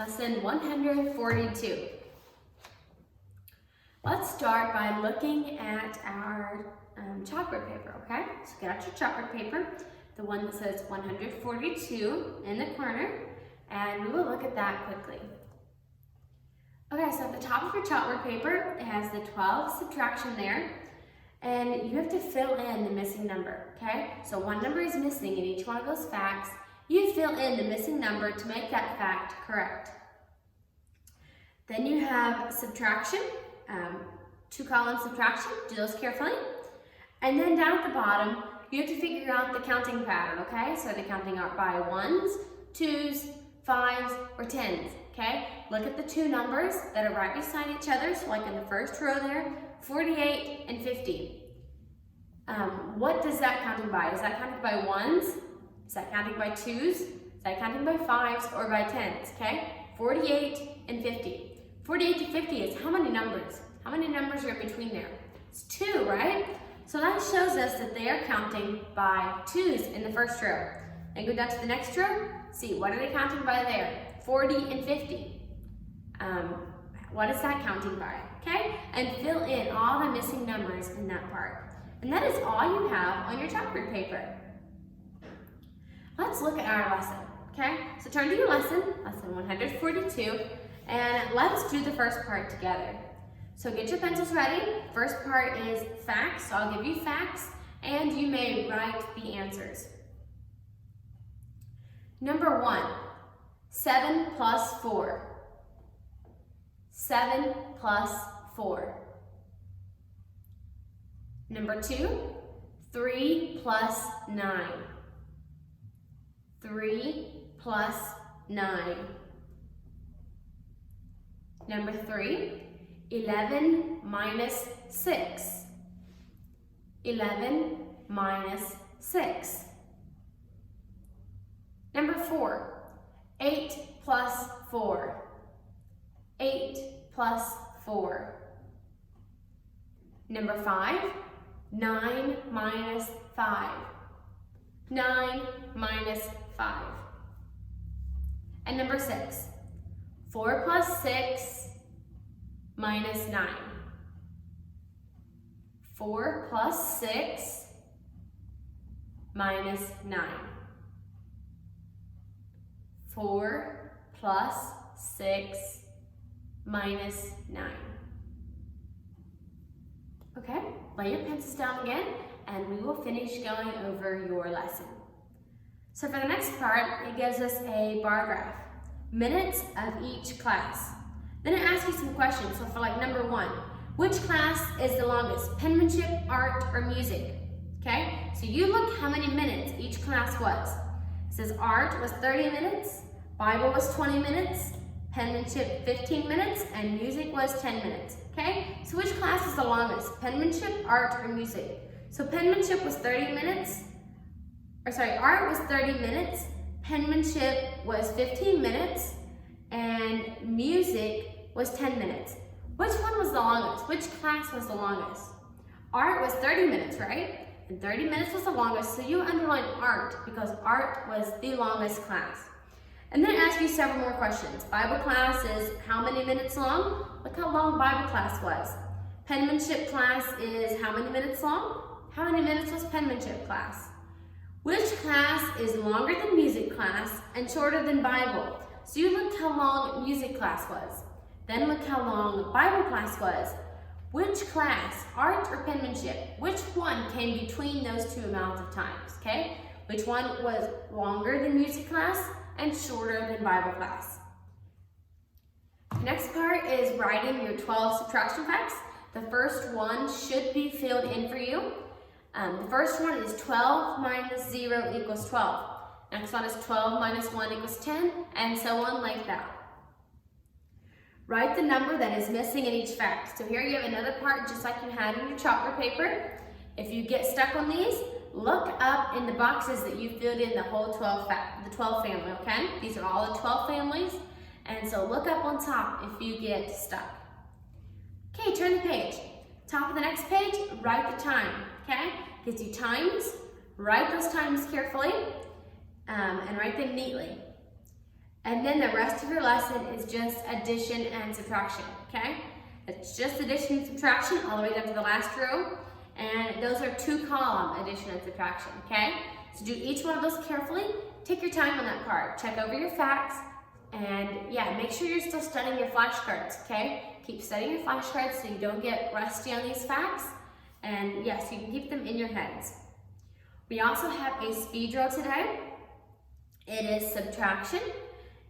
Lesson 142. Let's start by looking at our chalkboard paper, okay? So get out your chalkboard paper, the one that says 142 in the corner, and we will look at that quickly. Okay, so at the top of your chalkboard paper, it has the 12 subtraction there, and you have to fill in the missing number, okay? So one number is missing in each one of those facts. You fill in the missing number to make that fact correct. Then you have subtraction, two-column subtraction, do those carefully. And then down at the bottom, you have to figure out the counting pattern, okay? So they're counting out by ones, twos, fives, or tens, okay? Look at the two numbers that are right beside each other, so like in the first row there, 48 and 50. What does that counting by? Is that counting by ones? Is that counting by twos? Is that counting by fives or by tens, okay? 48 and 50. 48 to 50 is how many numbers? How many numbers are in between there? It's two, right? So that shows us that they are counting by twos in the first row. And go down to the next row, see, what are they counting by there? 40 and 50. What is that counting by, okay? And fill in all the missing numbers in that part. And that is all you have on your chalkboard paper. Let's look at our lesson, okay? So turn to your lesson 142, and let's do the first part together. So get your pencils ready. First part is facts, so I'll give you facts, and you may write the answers. Number 1, 7 plus 4. 7 plus 4. Number 2, 3 plus 9. 3 plus 9. Number 3, 11 minus 6. 11 minus 6. Number 4, 8 plus 4. 8 plus 4. Number 5, 9 minus 5. 9 minus 5. And number 6, 4 plus 6 minus 9. 4 plus 6 minus 9. 4 plus 6 minus 9. Okay, lay your pencils down again, and we will finish going over your lesson. So for the next part, it gives us a bar graph, minutes of each class. Then it asks you some questions. So for like number 1, which class is the longest? Penmanship, art, or music? Okay, so you look how many minutes each class was. It says art was 30 minutes, Bible was 20 minutes, penmanship 15 minutes, and music was 10 minutes. Okay, so which class is the longest? Penmanship, art, or music? So penmanship was 30 minutes, art was 30 minutes, penmanship was 15 minutes, and music was 10 minutes. Which one was the longest? Which class was the longest? Art was 30 minutes, right? And 30 minutes was the longest, so you underline art because art was the longest class. And then ask you several more questions. Bible class is how many minutes long? Look how long Bible class was. Penmanship class is how many minutes long? How many minutes was penmanship class? Which class is longer than music class and shorter than Bible? So you looked how long music class was. Then look how long Bible class was. Which class, art or penmanship, which one came between those two amounts of times, okay? Which one was longer than music class and shorter than Bible class? The next part is writing your 12 subtraction facts. The first one should be filled in for you. The first one is 12 minus 0 equals 12. Next one is 12 minus 1 equals 10, and so on like that. Write the number that is missing in each fact. So here you have another part just like you had in your chalkboard paper. If you get stuck on these, look up in the boxes that you filled in the whole 12 family, okay? These are all the 12 families, and so look up on top if you get stuck. Okay, turn the page. Top of the next page, write the time, okay? Gives you times. Write those times carefully and write them neatly. And then the rest of your lesson is just addition and subtraction, okay? It's just addition and subtraction all the way down to the last row. And those are 2-column addition and subtraction, okay? So do each one of those carefully. Take your time on that part. Check over your facts. And yeah, make sure you're still studying your flashcards, okay? Keep studying your flashcards so you don't get rusty on these facts. And yes, you can keep them in your heads. We also have a speed drill today. It is subtraction.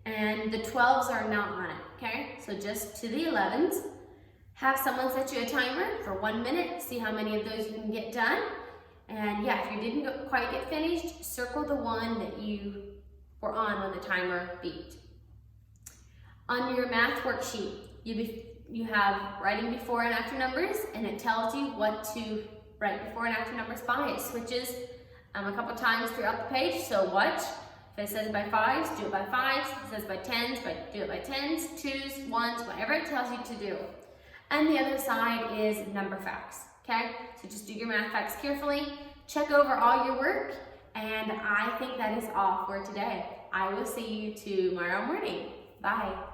And the 12s are not on it, okay? So just to the 11s. Have someone set you a timer for 1 minute, see how many of those you can get done. And yeah, if you didn't quite get finished, circle the one that you were on when the timer beeped. On your math worksheet, you have writing before and after numbers, and it tells you what to write before and after numbers by. It switches a couple times throughout the page, so watch. If it says by 5s, do it by 5s. If it says by 10s, do it by 10s, 2s, 1s, whatever it tells you to do. And the other side is number facts, okay? So just do your math facts carefully, check over all your work, and I think that is all for today. I will see you tomorrow morning. Bye.